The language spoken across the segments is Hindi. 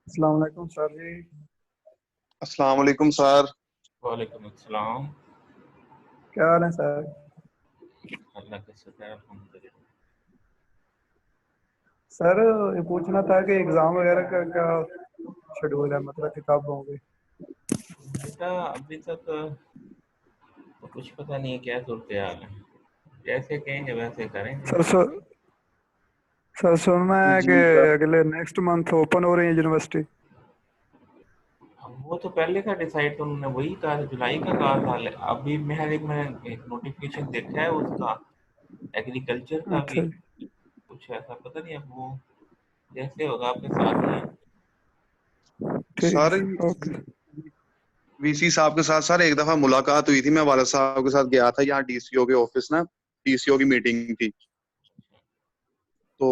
अस्सलाम वालेकुम सर जी। अस्सलाम वालेकुम सर। वालेकुम अस्सलाम। क्या हाल है सर? अल्लाह का शुक्र है, अल्हम्दुलिल्लाह। सर ये पूछना था कि एग्ज़ाम वगैरह का क्या शेड्यूल है, मतलब कि कब होंगे? बेटा अभी तक तो कुछ पता नहीं है क्या सूरत हाल है। जैसे कहेंगे वैसे करेंगे। सर सर सुनना है जी कि सर। अगले नेक्स्ट मंथ ओपन हो रही है यूनिवर्सिटी। अब वो तो पहले का डिसाइड तो उन्होंने वही कहा था, जुलाई का कहा था। अभी मैंने एक नोटिफिकेशन देखा है उसका, एग्रीकल्चर का भी अच्छा जी। कुछ ऐसा पता नहीं। अब वो जैसे होगा आपके साथ ही है। ठीक है सर सर, ओके। वीसी साहब के साथ सर एक दफा मुलाकात हुई थी, मैं वाला साहब के साथ गया था यहाँ डीसीओ के ऑफिस ना। डीसीओ की मीटिंग थी तो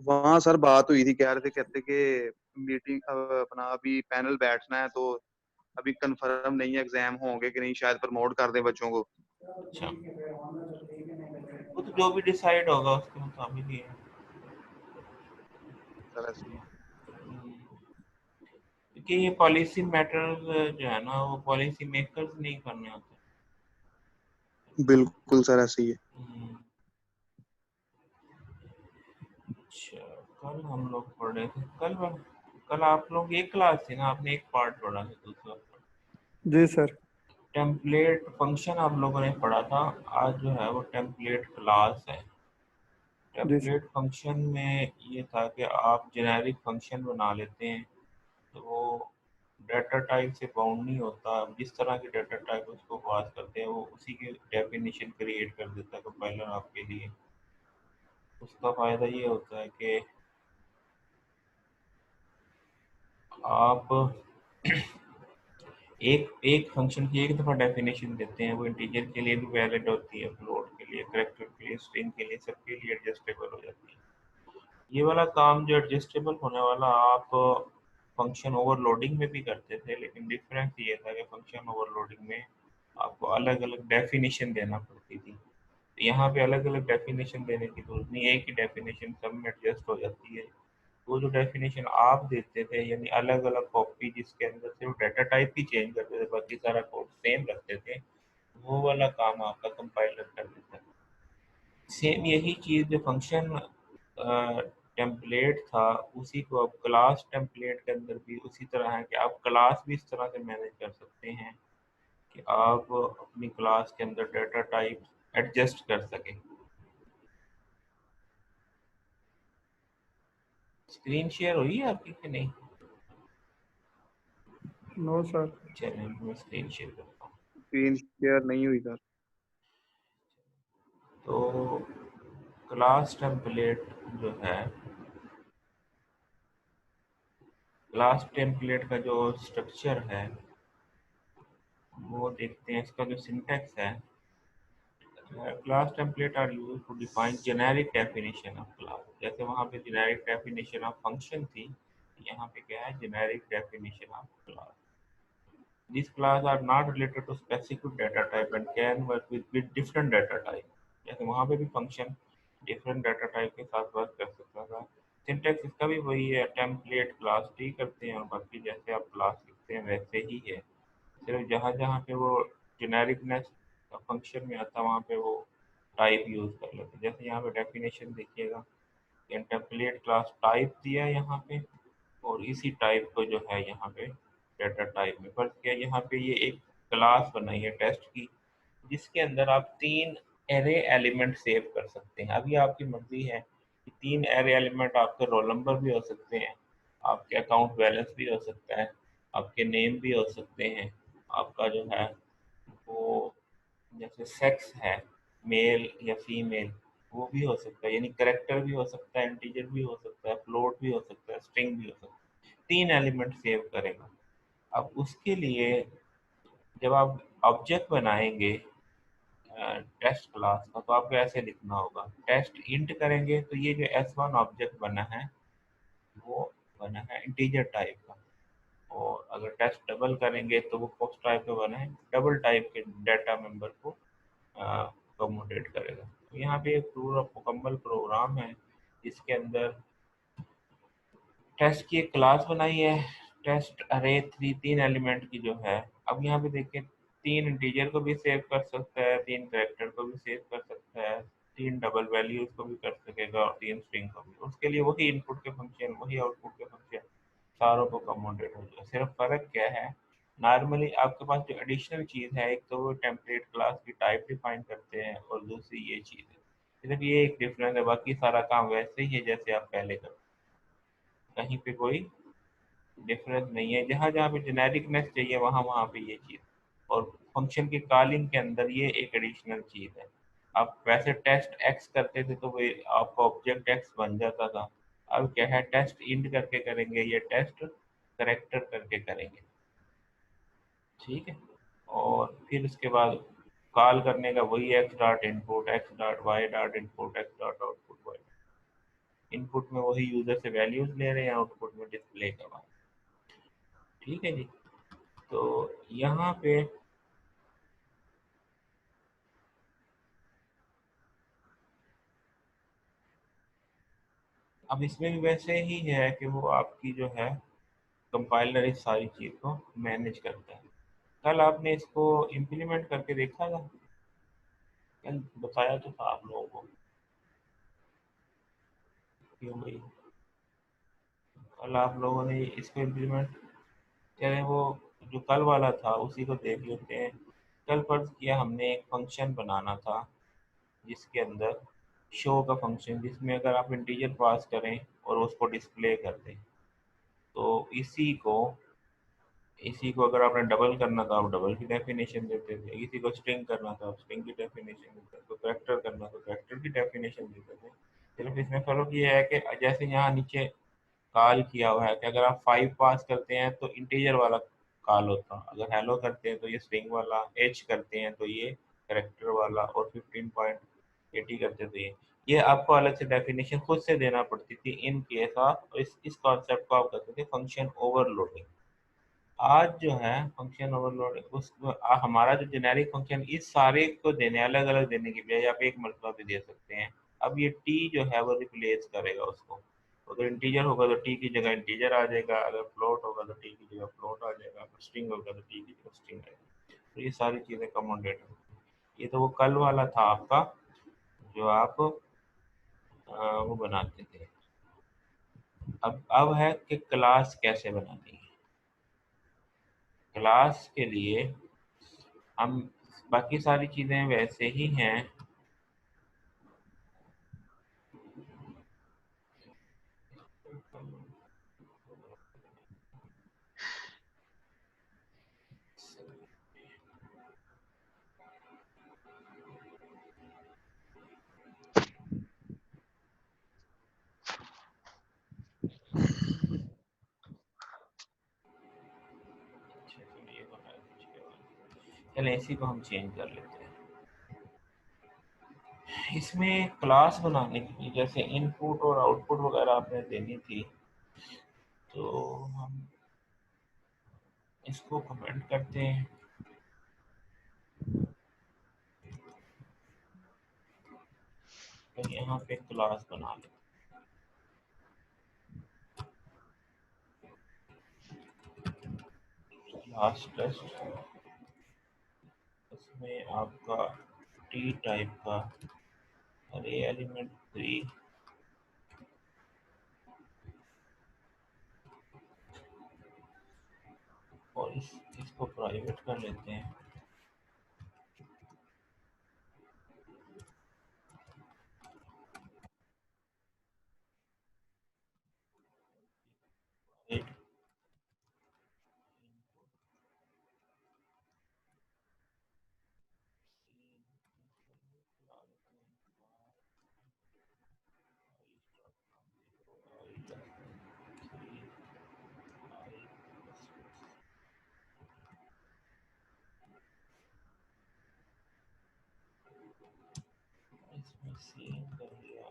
वहाँ सर बात हुई थी, कह रहे थे कहते कि मीटिंग अपना अभी पैनल बैठना है तो अभी कंफर्म नहीं है एग्जाम होंगे कि नहीं, शायद प्रमोट कर दें बच्चों को। अच्छा, वो तो जो भी डिसाइड होगा उसके मुताबिक ही है। सर ऐसे ही क्योंकि ये पॉलिसी मैटर्स जो है ना, वो पॉलिसी मेकर्स नहीं करने होते। है। बिल्कुल सर ऐसे ही है। हम्म, अच्छा। कल हम लोग पढ़ रहे थे, कल आप लोग एक क्लास थी ना, आपने एक पार्ट पढ़ा था दूसरा। जी सर। टेम्पलेट फंक्शन आप लोगों ने पढ़ा था। आज जो है वो टेम्पलेट क्लास है। जी सर। टेम्पलेट फंक्शन में ये था कि आप जेनेरिक फंक्शन बना लेते हैं, तो वो डाटा टाइप से बाउंड नहीं होता। जिस तरह की डाटा टाइप उसको पास करते हैं वो उसी की डेफिनेशन क्रिएट कर देता है कंपाइलर आपके लिए। उसका फ़ायदा ये होता है कि आप एक एक फंक्शन की एक दफ़ा डेफिनेशन देते हैं, वो इंटीजर के लिए भी वैलिड होती है, फ्लोट के लिए, करैक्टर के लिए, स्ट्रिंग के लिए, सबके लिए एडजस्टेबल हो जाती है। ये वाला काम जो एडजस्टेबल होने वाला, आप फंक्शन ओवरलोडिंग में भी करते थे, लेकिन डिफरेंस ये था कि फंक्शन ओवरलोडिंग में आपको अलग अलग डेफिनेशन देना पड़ती थी। तो यहाँ पे अलग अलग डेफिनेशन देने की जरूरत नहीं, एक ही डेफिनेशन सब में एडजस्ट हो जाती है। वो जो डेफिनेशन आप देते थे, यानी अलग अलग कॉपी जिसके अंदर सिर्फ डाटा टाइप ही चेंज करते थे, बाकी सारा कोड सेम रखते थे, वो वाला काम आपका कंपाइलर कर देता है। सेम यही चीज़ जो फंक्शन टेम्पलेट था, उसी को अब क्लास टेम्पलेट के अंदर भी उसी तरह है कि आप क्लास भी इस तरह से मैनेज कर सकते हैं कि आप अपनी क्लास के अंदर डाटा टाइप एडजस्ट कर सकें। स्क्रीन शेयर हुई है आपकी कि नहीं? No sir. चलिए मैं स्क्रीन शेयर करता हूँ। स्क्रीन शेयर नहीं हुई सर। तो क्लास टेम्पलेट जो है, क्लास टेम्पलेट का जो स्ट्रक्चर है वो देखते हैं। इसका जो सिंटैक्स है, class template are used to define generic definition of class. जैसे वहाँ पे जेनेरिक डेफिनेशन ऑफ फंक्शन थी, यहाँ पे क्या है, generic definition of class. These class are not related to specific data type and can work with different data type। जैसे वहाँ पे भी फंक्शन डिफरेंट डाटा टाइप के साथ वर्क कर सकता था। सिंटैक्स इसका भी वही है, टेम्पलेट क्लास टी करते हैं और बाकी जैसे आप क्लास लिखते हैं वैसे ही है। सिर्फ जहाँ जहाँ पे वो जेनेरिकनेस फंक्शन में आता, वहाँ पे वो टाइप यूज़ कर लेते हैं। जैसे यहाँ पे डेफिनेशन देखिएगा, टेम्पलेट क्लास टाइप दिया है यहाँ पे, और इसी टाइप को जो है यहाँ पे डाटा टाइप में फर्क किया। यहाँ पे ये एक क्लास बनाई है टेस्ट की, जिसके अंदर आप 3 एरे एलिमेंट सेव कर सकते हैं। अभी आपकी मर्जी है कि 3 एरे एलिमेंट आपके रोल नंबर भी हो सकते हैं, आपके अकाउंट बैलेंस भी हो सकता है, आपके नेम भी हो सकते हैं, आपका जो है वो जैसे सेक्स है, मेल या फीमेल, वो भी हो सकता है, यानी करेक्टर भी हो सकता है, इंटीजर भी हो सकता है, फ्लोट भी हो सकता है, स्ट्रिंग भी हो सकता है। 3 एलिमेंट सेव करेगा। अब उसके लिए जब आप ऑब्जेक्ट बनाएंगे टेस्ट क्लास का, तो आपको ऐसे लिखना होगा, टेस्ट इंट करेंगे तो ये जो S1 ऑब्जेक्ट बना है वो बना है इंटीजर टाइप का, और अगर टेस्ट डबल करेंगे तो वो फॉक्स टाइप का बना है, डबल टाइप के डाटा मेंबर को अकोमोडेट करेगा। तो यहाँ पे एक पूरा मुकम्मल प्रोग्राम है जिसके अंदर टेस्ट की एक क्लास बनाई है, टेस्ट अरे तीन एलिमेंट की जो है। अब यहाँ पे देखिए 3 इंटीजर को भी सेव कर सकता है, 3 कैरेक्टर को भी सेव कर सकता है, 3 डबल वैल्यूज को भी कर सकेगा और 3 स्ट्रिंग को भी। उसके लिए वही इनपुट के फंक्शन, वही आउटपुट के फंक्शन, सारों को कमोडेट हो जाए। सिर्फ फर्क क्या है, नॉर्मली आपके पास जो एडिशनल चीज़ है, एक तो वो टेम्पलेट क्लास की टाइप डिफाइन करते हैं और दूसरी ये चीज़ है। सिर्फ ये एक डिफरेंस है, बाकी सारा काम वैसे ही है जैसे आप पहले करते, कहीं पे कोई डिफरेंस नहीं है। जहाँ जहाँ पे जेनेरिकनेस चाहिए वहाँ वहाँ पे ये चीज़, और फंक्शन की कॉलिंग के अंदर ये एक एडिशनल चीज़ है। आप वैसे टेस्ट एक्स करते थे तो वो आपका ऑब्जेक्ट एक्स बन जाता था। अब क्या है, टेस्ट इंड करके करेंगे, ये टेस्ट करेक्टर करके करेंगे, ठीक है। और फिर उसके बाद कॉल करने का वही X dot input, X dot Y dot input, X dot output Y. Input में वही यूजर से वैल्यूज ले रहे हैं, आउटपुट में डिस्प्ले करवा, ठीक है जी। तो यहाँ पे अब इसमें भी वैसे ही है कि वो आपकी जो है कंपाइलर इस सारी चीज़ को मैनेज करता है। कल आपने इसको इम्प्लीमेंट करके देखा था, कल बताया तो था आप लोगों को, क्यों भाई? कल आप लोगों ने इसको इम्प्लीमेंट, चले वो जो कल वाला था उसी को देख लेते हैं। कल फर्ज किया हमने एक फंक्शन बनाना था जिसके अंदर शो का फंक्शन, जिसमें अगर आप इंटीजर पास करें और उसको डिस्प्ले कर दें, तो इसी को अगर आपने डबल करना था आप डबल की डेफिनेशन देते थे, इसी को स्ट्रिंग करना था आप स्ट्रिंग की डेफिनेशन देते थे, तो कैरेक्टर करना तो कैरेक्टर की डेफिनेशन देते थे। सिर्फ इसमें फर्क ये है कि जैसे यहाँ नीचे कॉल किया हुआ है कि अगर आप 5 पास करते हैं तो इंटीजर वाला कॉल होता, अगर हेलो करते हैं तो ये स्ट्रिंग वाला, एच करते हैं तो ये कैरेक्टर वाला, और 15.80 करते हैं तो ये आपको अलग से डेफिनेशन खुद से देना पड़ती थी इन केस ऑफ। इस कॉन्सेप्ट को आप कहते थे फंक्शन ओवरलोडिंग। आज जो है फंक्शन ओवरलोड उस हमारा जो जेनेरिक फंक्शन इस सारे को देने, अलग अलग देने की बजाय आप एक मरतबा भी दे सकते हैं। अब ये टी जो है वो रिप्लेस करेगा उसको। अगर इंटीजर होगा तो टी की जगह इंटीजर आ जाएगा, अगर फ्लोट होगा तो टी की जगह फ्लोट आ जाएगा, अगर स्ट्रिंग होगा तो टी की जगह स्ट्रिंग आएगा। तो ये सारी चीज़ें कमोडेट होगी। ये तो वो कल वाला था आपका जो आप वो बनाते थे। अब है कि क्लास कैसे बनानी है। क्लास के लिए हम, बाकी सारी चीज़ें वैसे ही हैं, चलें इसी को हम चेंज कर लेते हैं। इसमें क्लास बनाने के लिए जैसे इनपुट और आउटपुट वगैरह आपने देनी थी, तो हम इसको कमेंट करते हैं, तो यहाँ पे क्लास बना लें, क्लास टेस्ट। उसमें आपका टी टाइप का अरे एलिमेंट 3, और इसको प्राइवेट कर लेते हैं। एक इसमें सेव कर दिया।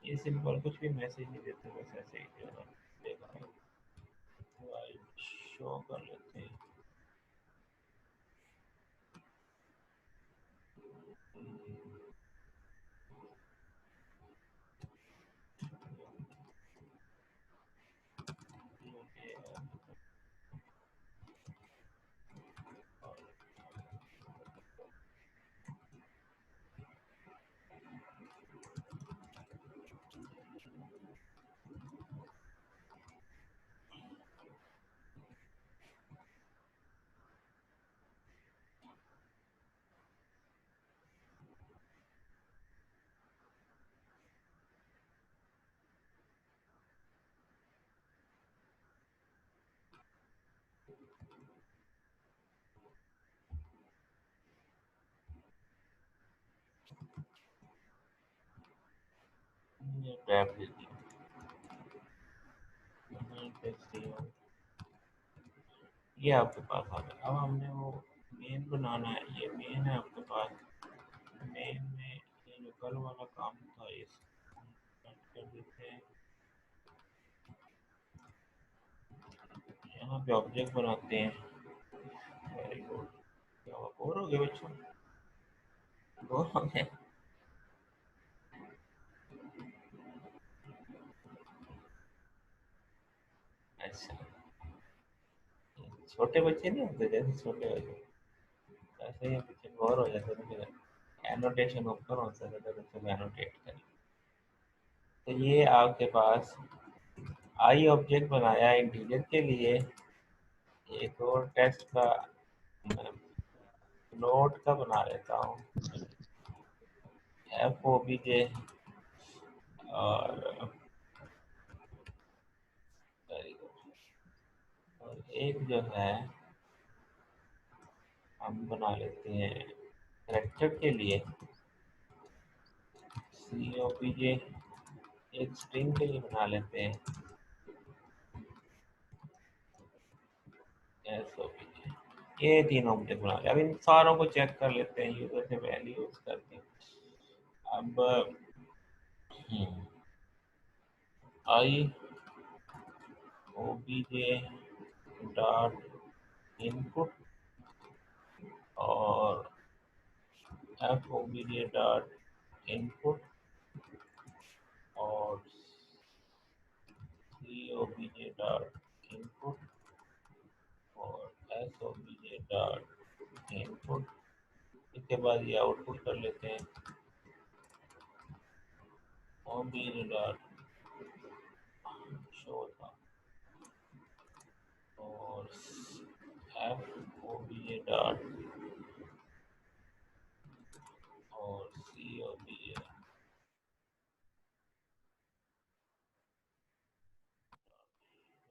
ये सिंपल कुछ भी मैसेज नहीं देते, बस ऐसे ही जो है देगा, शो कर लेते हैं। ये टैब दे दिया, CO, ये आपके पास आ गया। अब हमने वो मेन बनाना है, ये मेन है आपके पास। मेन में ये जो कल वाला काम था इसको कट कर देते हैं। यहाँ पे ऑब्जेक्ट बनाते हैं। Very good. क्या हुआ, बोर हो गए बच्चों? बोर हो गए? अच्छा, छोटे बच्चे नहीं होते जैसे छोटे बच्चे, ऐसे ही बच्चे बोर हो जाते हैं, फिर एनोटेशन ऊपर होता है तो बच्चों को एनोटेट करें। तो ये आपके पास आई ऑब्जेक्ट बनाया है इंटीजर के लिए। एक और टेस्ट का फ्लोट का बना लेता हूँ, FOBJ। और वेरी गुड। और एक जो है हम बना लेते हैं कैरेक्टर के लिए COBJ। एक स्ट्रिंग के लिए बना लेते हैं SOBJ। ये तीनों ऑब्जेक्ट बना लिया। अब इन सारों को चेक कर लेते हैं यूजर से वैल्यूज करके। अब आई OBJ डॉट इनपुट और FOBJ डॉट इनपुट और COBJ डॉट इनपुट और SOBJ डॉट इनपुट। इसके बाद ये आउटपुट कर लेते हैं OBJ डॉट शो था और FOBJ डॉट और COBJ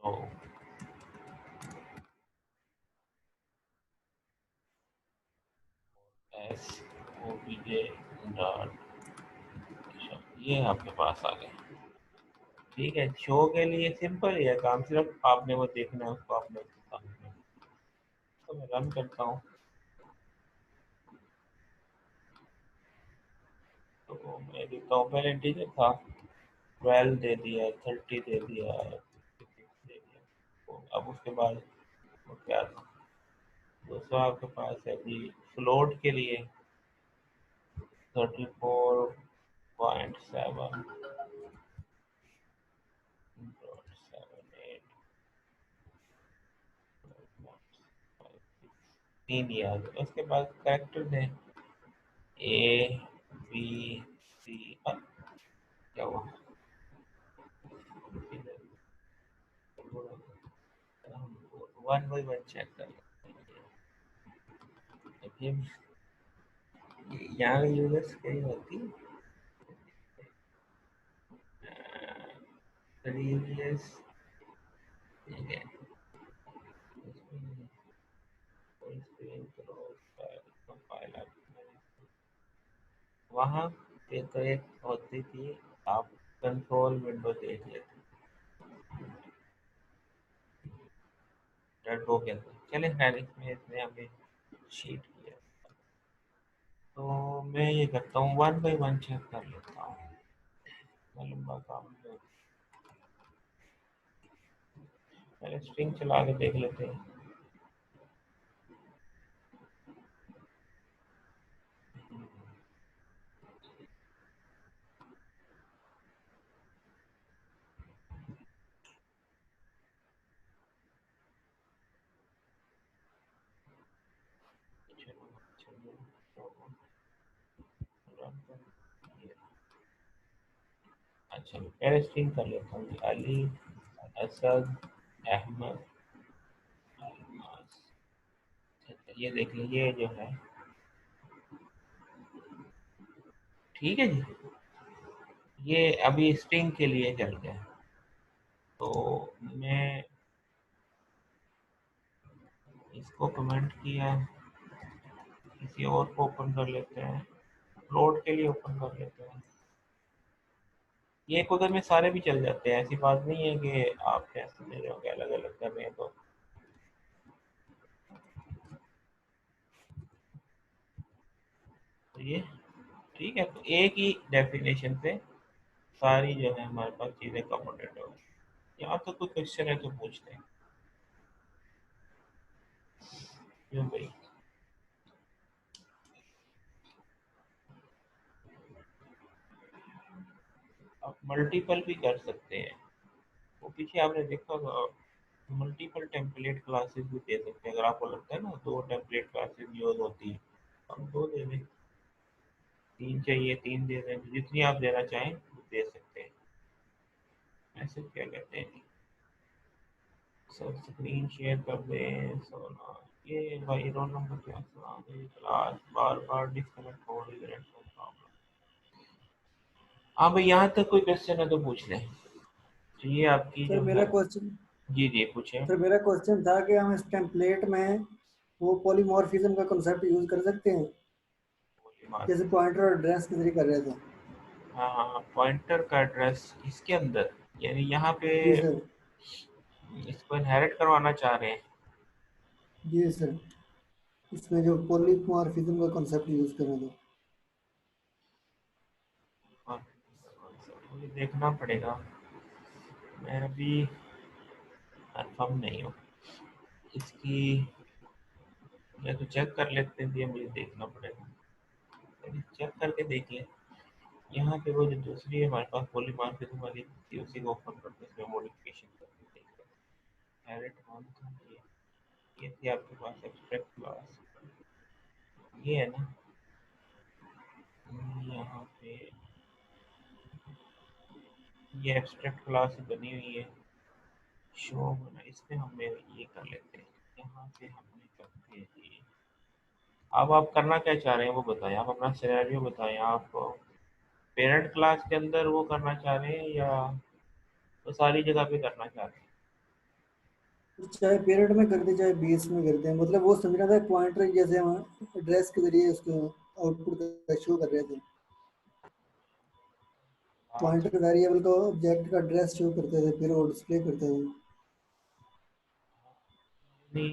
तो SOBJ डॉट शो। ये आपके पास आ गया। ठीक है, शो के लिए सिंपल ही है काम, सिर्फ आपने वो देखना है, उसको आपने समझना है। तो मैं रन करता हूँ तो मैं देता हूँ, पहले इंटीजर था 12 दे दिया, 30 दे दिया, 56 दे दिया। तो अब उसके बाद वो क्या था, दूसरा आपके पास है जी फ्लोट के लिए 34.7 तीन याद। उसके बाद कैरेक्टर है A B C। क्या हुआ, वन बाई वन चेक कर लेते हैं। यहाँ यूजर्स कहीं होती प्रीवियस, ठीक है, वहाँ पे तो एक होती थी, आप कंट्रोल विंडो देख लेते, डर हो गया था। चले खैर, इसमें इसने हमें शीट किया तो मैं ये करता हूँ वन बाई वन चेक कर लेता हूँ। लंबा काम है, पहले स्ट्रिंग चला के देख लेते हैं। अच्छा, पहले स्ट्रिंग कर लेता हूँ, अली, असद, अहमद, ये देख लीजिए जो है, ठीक है जी। ये अभी स्ट्रिंग के लिए चल गया, तो मैं इसको कमेंट किया, किसी और को ओपन कर लेते हैं, फ्लोट के लिए ओपन कर लेते हैं। ये एक उधर में सारे भी चल जाते हैं, ऐसी बात नहीं है कि आप टेस्ट दे रहे हो कि अलग अलग कर रहे हैं। तो ये ठीक है, तो एक ही डेफिनेशन से सारी जो है हमारे पास चीजें कम्पोनेंट हो गई। यहाँ तो कोई क्वेश्चन है तो पूछते हैं क्यों भाई। आप मल्टीपल भी कर सकते हैं, वो पीछे आपने देखा होगा, मल्टीपल टेम्पलेट क्लासेस भी दे सकते हैं। अगर आपको लगता है ना 2 टेम्पलेट क्लासेस यूज होती है, हम 2 दे दें, 3 चाहिए 3 दे दें, जितनी आप देना चाहें वो दे सकते हैं। ऐसे क्या कहते हैं, सर स्क्रीन शेयर कर दें। सोना ये भाई रोल नंबर क्या क्लास बार बार डिस्कनेक्ट हो रही है। हाँ भाई, यहाँ तक कोई क्वेश्चन है तो पूछ लें। तो ये आपकी सर जो मेरा है, क्वेश्चन जी जी पूछें। सर मेरा क्वेश्चन था कि हम इस टेम्पलेट में वो पॉलीमॉर्फिज्म का कंसेप्ट यूज कर सकते हैं, जैसे पॉइंटर और एड्रेस के जरिए कर रहे थे। हाँ हाँ, पॉइंटर का एड्रेस इसके अंदर, यानी यहाँ पे जी सर। इसको इनहेरिट करवाना चाह रहे हैं। जी सर, इसमें जो पॉलीमॉर्फिज्म का कंसेप्ट यूज कर रहे थे। और मुझे देखना पड़ेगा, मैं अभी कंफर्म नहीं हूँ इसकी, या तो चेक कर लेते हैं, ये मुझे देखना पड़ेगा। चेक करके देख लें। यहाँ पे वो जो दूसरी है हमारे पास पॉलीमॉर्फिज्म वाली थी, उसी को ओपन करते हैं, इसमें मॉडिफिकेशन करके देखते हैं। इनहेरिट वन था ये थी आपके पास एब्स्ट्रैक्ट क्लास, ये है ना। यहाँ पे ये एब्स्ट्रैक्ट क्लास बनी हुई है, शो बना, इसमें हमें ये कर लेते हैं। यहाँ पे हमने करते हैं, अब आप करना क्या चाह रहे हैं वो बताएं, आप अपना सिनेरियो बताएं। आप पेरेंट क्लास के अंदर वो करना चाह रहे हैं या तो सारी जगह पे करना चाह रहे हैं? चाहे पीरियड में कर दे चाहे बीस में कर दे, मतलब वो समझना था पॉइंटर जैसे हम एड्रेस के जरिए उसको आउटपुट शो कर रहे थे। हाँ, पॉइंटर वेरिएबल को ऑब्जेक्ट का एड्रेस शो करते थे, फिर वो डिस्प्ले करते थे। नहीं,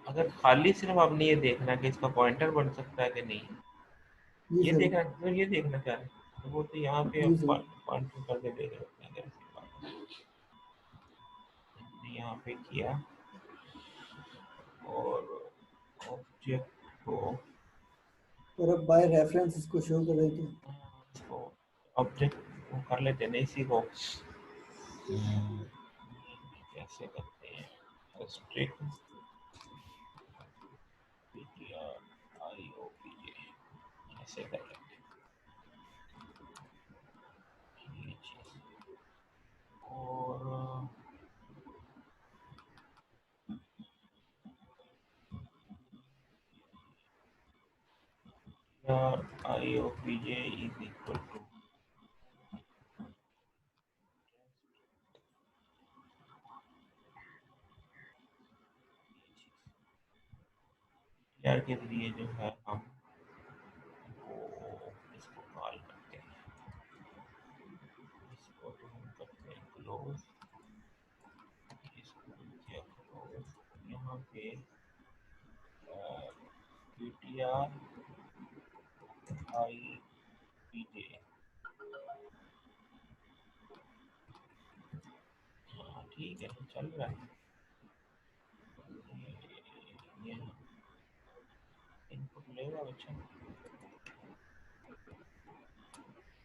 अगर खाली सिर्फ आपने ये देखना कि इसका पॉइंटर बन सकता है कि नहीं, जी ये सर। देखना, तो ये देखना चाह रहे हैं तो वो तो यहाँ पे जी आप सर। पॉइंटर करके देख सकते हैं। अगर ऐसी बात है, हमने यहाँ पे किया और ऑब्जेक्ट को, और अब बाय रेफरेंस इसको शो कर रहे थे। तो ऑब्जेक्ट को कर लेते हैं ना इसी को, कैसे करते हैं, स्ट्रिंग IOPJ ऐसे कर लेते हैं ये चीज़। और IOPJ is equal to यार के जरिए जो है हम वो इसको कॉल करते हैं, इसको तो हम करते हैं क्लोज, इसको किया क्लोज। यहाँ पे PTR IPJ, हाँ ठीक है चल रहा है। ये इनपुट लेगा बच्चा,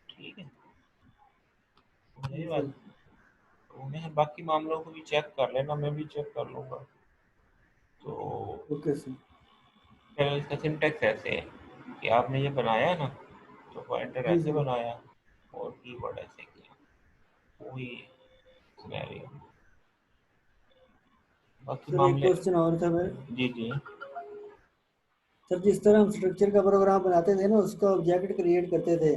ठीक है जी वही सर। बात। उन्हें बाकी मामलों को भी चेक कर लेना, मैं भी चेक कर लूँगा। तो ओके सर। फिर इसका सिंटैक्स ऐसे है कि आपने ये बनाया है ना, तो पॉइंटर जी ऐसे सर। बनाया और कीवर्ड ऐसे किया, वही सिनेरियो। बाकी सर एक मामले, क्वेश्चन और था मेरा। जी जी सर जिस तरह हम स्ट्रक्चर का प्रोग्राम बनाते थे ना, उसका ऑब्जेक्ट क्रिएट करते थे,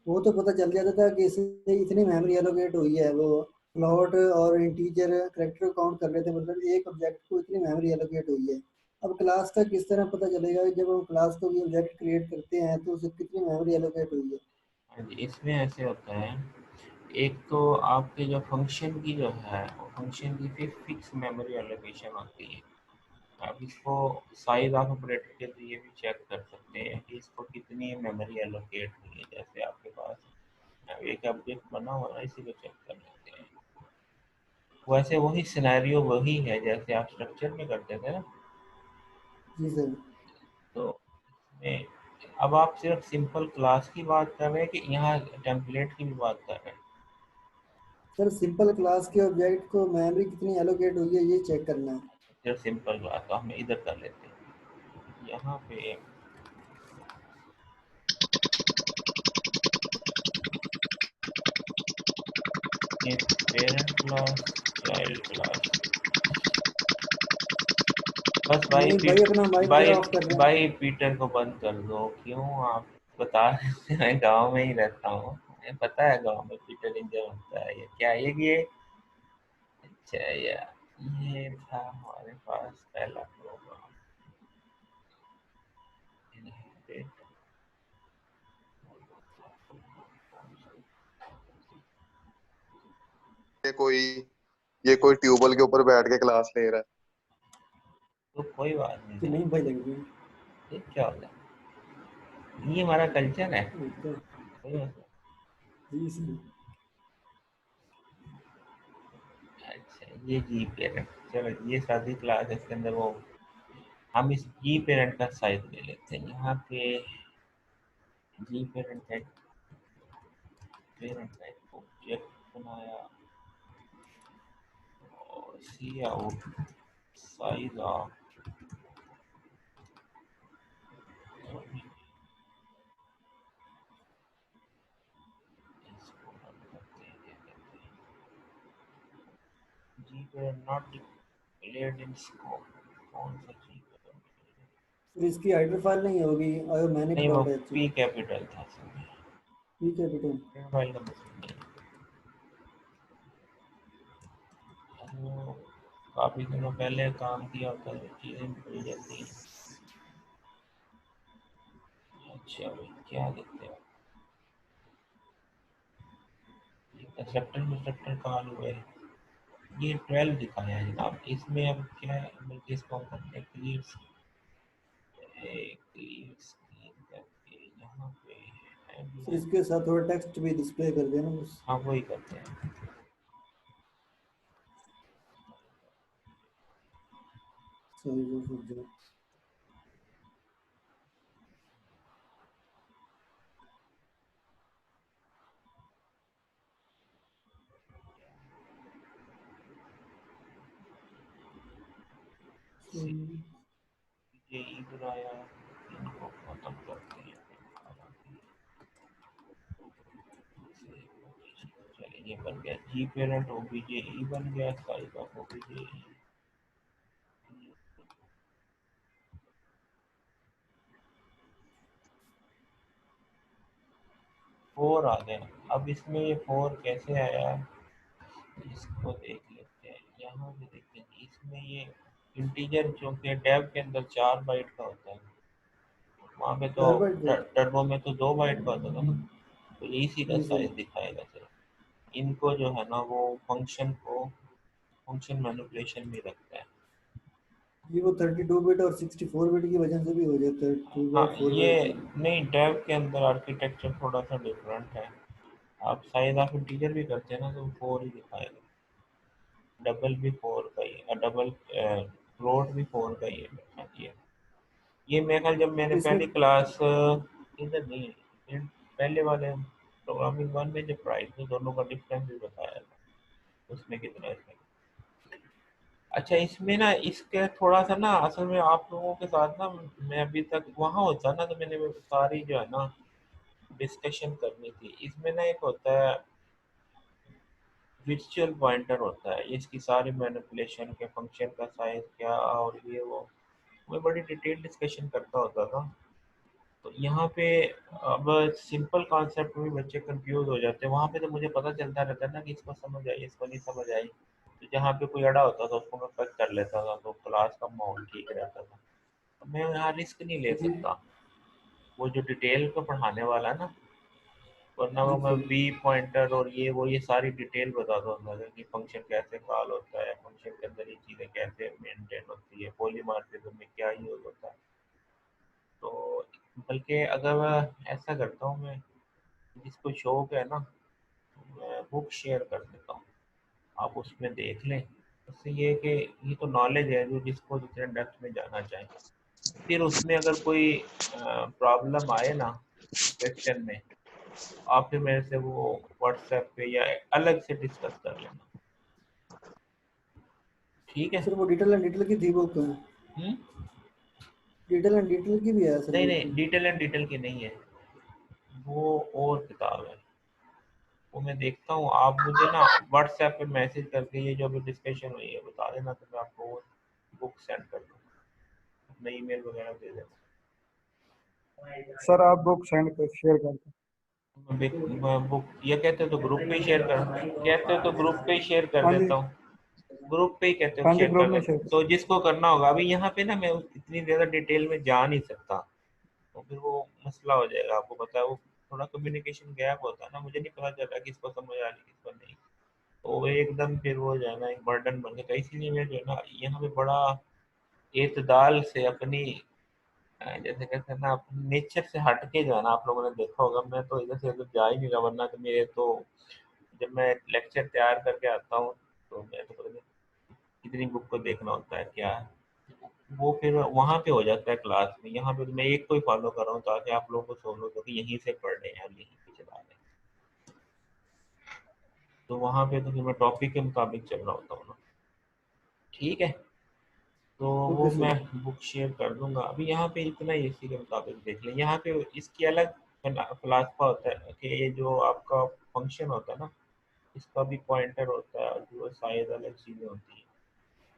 वो तो पता चल जाता था कि इससे इतनी मेमोरी एलोकेट हुई है। वो फ्लोट और इंटीजर करेक्टर काउंट कर लेते, मतलब एक ऑब्जेक्ट को इतनी मेमोरी एलोकेट हुई है। अब क्लास का किस तरह पता चलेगा कि जब हम क्लास को भी ऑब्जेक्ट क्रिएट करते हैं तो उसे कितनी मेमोरी एलोकेट हुई है? हाँ जी, इसमें ऐसे होता है, एक तो आपके जो फंक्शन की जो है, फंक्शन की फिक्स मेमोरी एलोकेशन होती है। आप इसको साइज ऑफ ऑपरेटर के जरिए भी चेक कर सकते हैं कि इसको कितनी मेमोरी एलोकेट हुई है। जैसे आपके पास एक ऑब्जेक्ट बना हुआ है, इसी को चेक कर लेते हैं। वैसे वही सिनेरियो वही है जैसे आप स्ट्रक्चर में करते थे ना। जी सर। तो इसमें अब आप सिर्फ सिंपल क्लास की बात कर रहे हैं कि यहाँ टेम्पलेट की भी बात कर रहे हैं? सर सिंपल क्लास के ऑब्जेक्ट को मेमोरी कितनी एलोकेट हुई है ये चेक करना है। सिर्फ सिंपल क्लास तो हम इधर कर लेते हैं। यहाँ पे ये पेरेंट क्लास, चाइल्ड क्लास, बस नहीं भाई अपना माइक जरा ऑफ कर रहे हैं। भाई पीटर को बंद कर दो। क्यों? आप बता रहे थे, मैं गांव में ही रहता हूँ, मुझे पता है गांव में पीटर इंजन होता है। ये क्या है ये? अच्छा यार, ये था हमारे पास पहला प्रोग्राम। ये कोई ट्यूबवेल के ऊपर बैठ के क्लास ले रहा है। तो कोई बात नहीं कि है, नहीं भाई लग रही ये क्या होता है, ये हमारा कल्चर है, है तो। कोई बात जी सर। नहीं। अच्छा, ये जी पेरेंट, चलो ये सादी क्लास है, इसके अंदर वो हम इस जी पेरेंट का साइज ले लेते हैं। यहाँ पे जी पेरेंट है, पेरेंट का एक ऑब्जेक्ट बनाया और सी आउट साइज ऑफ, इसको रन करते हैं, क्या कहते हैं, g parent not declared in scope. कौन सा जी पेरेंट? फिर इसकी हाइडर फाइल नहीं होगी और मैनिक नहीं, वो डॉट एच। पी कैपिटल था इसमें, ठीक है बेटा। फाइल का मतलब नहीं। वो काफी दिनों पहले काम किया होता है, चीजें भूल जाती हैं। अच्छा भाई, क्या देखते हैं, कंस्ट्रक्टर कंस्ट्रक्टर कहाँ हुए? ये 12 दिखाया है जनाब। इसमें अब क्या है, बल्कि इसको हम करते हैं क्लियर, क्लियर स्क्रीन करके यहाँ पे फिर headline, इसके साथ थोड़ा टेक्स्ट भी डिस्प्ले कर देना बस। हाँ वही करते हैं। सही जो समझो। सही। ये इधर आया, इनको खत्म करते हैं। चलिए ये बन गया जी पेरेंट ओबीजे ई बन गया, साइज ऑफ ओबीजे 4 आ गया। अब इसमें ये 4 कैसे आया, इसको देख लेते हैं। यहाँ पे देखते हैं इसमें ये इंटीजर जो कि टैब के अंदर 4 बाइट का होता है, वहाँ पे तो 4 बाइट का। टर्बो में तो 2 बाइट का होता था ना। तो ये इसी का जी सर। साइज दिखाएगा सिर्फ। इनको जो है ना वो फंक्शन को, फंक्शन मैनिपुलेशन में रखता है। ये वो 32 बिट और 64 बिट की वजह से भी हो जाता है, टू हाँ, बाइट फोर ये बाइट का। नहीं, टैब के अंदर आर्किटेक्चर थोड़ा सा डिफरेंट है। आप साइज ऑफ इंटीजर भी करते हैं ना तो 4 ही दिखाएगा, डबल भी 4 का ही है, डबल फ्लोट भी 4 का ही है। हाँ, ये मेरे ख्याल जब मैंने तो इसमें पहली क्लास इधर नहीं, पहले वाले प्रोग्रामिंग वन में जब पढ़ाई थी दोनों का डिफरेंस भी बताया था, उसमें कितना इसमें। अच्छा, इसमें ना इसके थोड़ा सा ना असल में आप लोगों के साथ ना, मैं अभी तक वहाँ होता ना तो मैंने वो सारी जो है ना डिस्कशन करनी थी। इसमें ना एक होता है वर्चुअल पॉइंटर होता है, इसकी सारी मैनिपुलेशन के फंक्शन का साइज क्या और ये वो, मैं बड़ी डिटेल डिस्कशन करता होता था। तो यहाँ पे अब सिंपल कॉन्सेप्ट में बच्चे कंफ्यूज हो जाते हैं। वहाँ पे तो मुझे पता चलता रहता है ना कि इसको समझ आई, इसको नहीं समझ आई। तो जहाँ पे कोई अड़ा होता था उसको मैं कट कर लेता था, तो क्लास का माहौल ठीक रहता था। तो मैं यहाँ रिस्क नहीं ले जी सकता। वो जो डिटेल को पढ़ाने वाला है ना, वरना वो मैं वी पॉइंटर और ये सारी डिटेल बताता था कि फंक्शन कैसे कॉल होता है, फंक्शन के अंदर ये चीज़ें कैसे मेंटेन होती है, पॉलीमॉर्फिज्म में क्या यूज होता है। तो बल्कि अगर मैं ऐसा करता हूँ, मैं जिसको शौक है ना, मैं बुक शेयर कर देता हूँ, आप उसमें देख लें। उससे ये है कि ये तो नॉलेज है जो जिसको जितने डेप्थ में जाना चाहे। फिर उसमें अगर कोई प्रॉब्लम आए ना क्वेश्चन में, आप फिर मेरे से वो व्हाट्सएप पे या अलग से डिस्कस कर लेना, ठीक तो है। सर वो डिटेल एंड डिटेल की थी book, hmm. Detail and detail की भी है सर नहीं बुक? नहीं, डिटेल एंड डिटेल की नहीं है, वो और किताब है। वो मैं देखता हूँ, आप मुझे ना व्हाट्सएप पे मैसेज करके ये जो अभी डिस्कशन हुई है बता देना, तो मैं आपको वो बुक सेंड कर दूँ, अपना ईमेल वगैरह दे देना। सर आप बुक सेंड कर शेयर कर दो। मैं बुक ये कहते हो तो ग्रुप पे ही शेयर कर, कहते हो तो ग्रुप पे ही शेयर कर हाँ जी, देता हूँ, ग्रुप पे ही कहते हो हाँ जी शेयर ग्रुप कर में देता शेयर हूँ। कर। तो जिसको करना होगा, अभी यहाँ पे ना मैं इतनी ज़्यादा डिटेल में जा नहीं सकता, तो फिर वो मसला हो जाएगा। आपको पता है वो थोड़ा कम्युनिकेशन गैप होता है ना, मुझे नहीं पता चल रहा किसको समझ आ रही किसको नहीं, तो वो एकदम फिर वो जो है ना एक बर्डन बन गया। इसीलिए मैं जो है ना यहाँ पे बड़ा एतदाल से अपनी जैसे कहते हैं ना अपने नेचर से हट के जो है ना, आप लोगों ने देखा होगा मैं तो इधर से उधर जा ही नहीं रहा, वरना तो मेरे तो जब मैं लेक्चर तैयार करके आता हूँ तो मैं तो पता नहीं कितनी बुक को देखना होता है क्या है। वो फिर वहाँ पे हो जाता है क्लास में, यहाँ पे तो मैं एक को ही फॉलो कर रहा हूँ ताकि आप लोगों को सोलो तो कि यहीं से पढ़ रहे हैं, यहीं पे चला रहे हैं। तो वहाँ पे तो फिर मैं टॉपिक के मुताबिक चल रहा होता हूँ ना, ठीक है। तो वो ओके मैं सर। बुक शेयर कर दूंगा। अभी यहाँ पे इतना ही, इसी के मुताबिक देख लें। यहाँ पे इसकी अलग फलासफा होता है कि ये जो आपका फंक्शन होता है ना, इसका भी पॉइंटर होता है और जो शायद अलग चीज़ें होती हैं।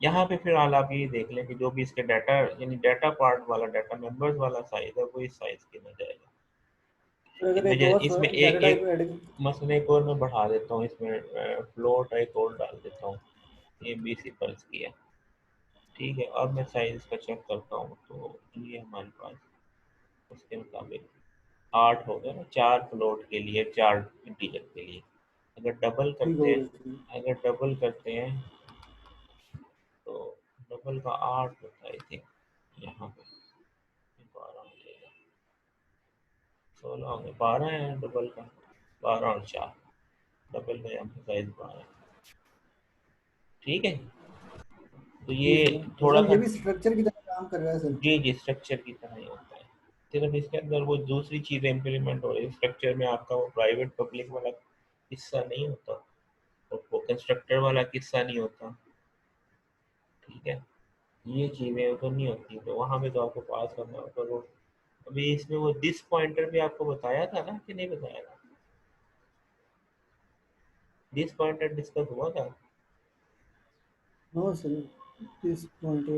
यहाँ पे फिर हाल आप ये देख लें कि जो भी इसके डाटा यानी डाटा पार्ट वाला डाटा मेंबर्स वाला साइज है वो इस साइज के में जाएगा। सर अगर इसमें एक और इसमें डाटा टाइप एक ऐड, मसले एक और मैं बढ़ा देता हूँ, इसमें फ्लोट एक और डाल देता हूँ, ये 20 पल्स की है, ठीक है। और मैं साइज का चेक करता हूँ तो ये हमारे पास उसके मुताबिक 8 हो गया ना, 4 फ्लोट के लिए, 4 इंटीजर के लिए। अगर डबल ठीक करते हो हैं, गया सर। अगर डबल करते हैं तो डबल का 8 होता है आई थिंक, यहाँ पे 12 हो जाएगा, 16 हो गया, 12 है डबल का, 12 और 4, डबल का यहाँ पे साइज 12 है, ठीक है। तो जी ये सर, थोड़ा मतलब सा ये भी स्ट्रक्चर की तरह काम कर रहा है सर? जी जी स्ट्रक्चर की तरह ही होता है, सिर्फ इसके अंदर वो दूसरी चीज़ें इम्प्लीमेंट हो रही है। स्ट्रक्चर में आपका वो प्राइवेट पब्लिक वाला हिस्सा नहीं होता, और वो कंस्ट्रक्टर वाला किस्सा नहीं होता, ठीक है। ये चीज़ें तो नहीं होती, तो वहाँ पे तो आपको पास करना होता। वो अभी इसमें वो दिस पॉइंटर भी आपको बताया था ना कि नहीं बताया था, दिस पॉइंटर डिस्कस हुआ था। नो सर, दिस पॉइंट,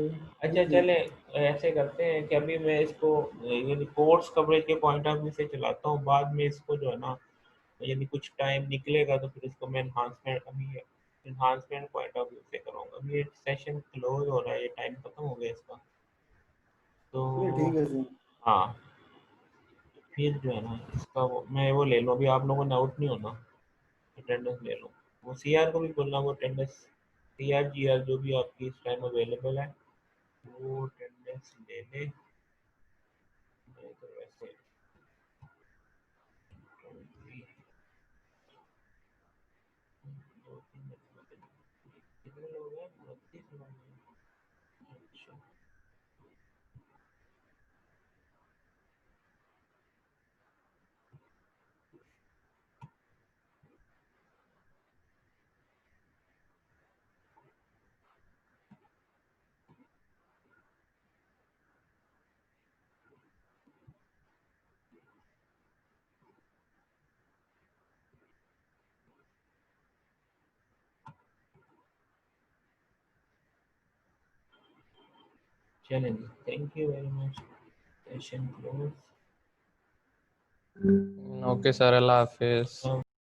अच्छा ओके। चले, ऐसे करते हैं कि अभी मैं इसको ये कोर्स कवरेज के पॉइंट ऑफ व्यू से चलाता हूँ, बाद में इसको जो है ना यदि कुछ टाइम निकलेगा तो फिर इसको मैं इन्हांसमेंट, अभी इन्हांसमेंट पॉइंट ऑफ व्यू से करूँगा। अभी ये सेशन क्लोज हो रहा है, ये टाइम खत्म हो गया इसका, चलिए तो ठीक है सर। हाँ फिर जो है ना इसका वो मैं वो ले लूँ, अभी आप लोगों ने आउट नहीं होना, अटेंडेंस ले लूँ। वो सी आर को भी बोलना वो attendance, C R G R जो भी आपकी इस टाइम अवेलेबल है वो अटेंडेंस ले ले। नहीं तो वैसे 2 3 कितने लोग हैं, 32 लोग हैं। अच्छा चलें, thank you very much, session close. Okay sir, Allah Hafiz.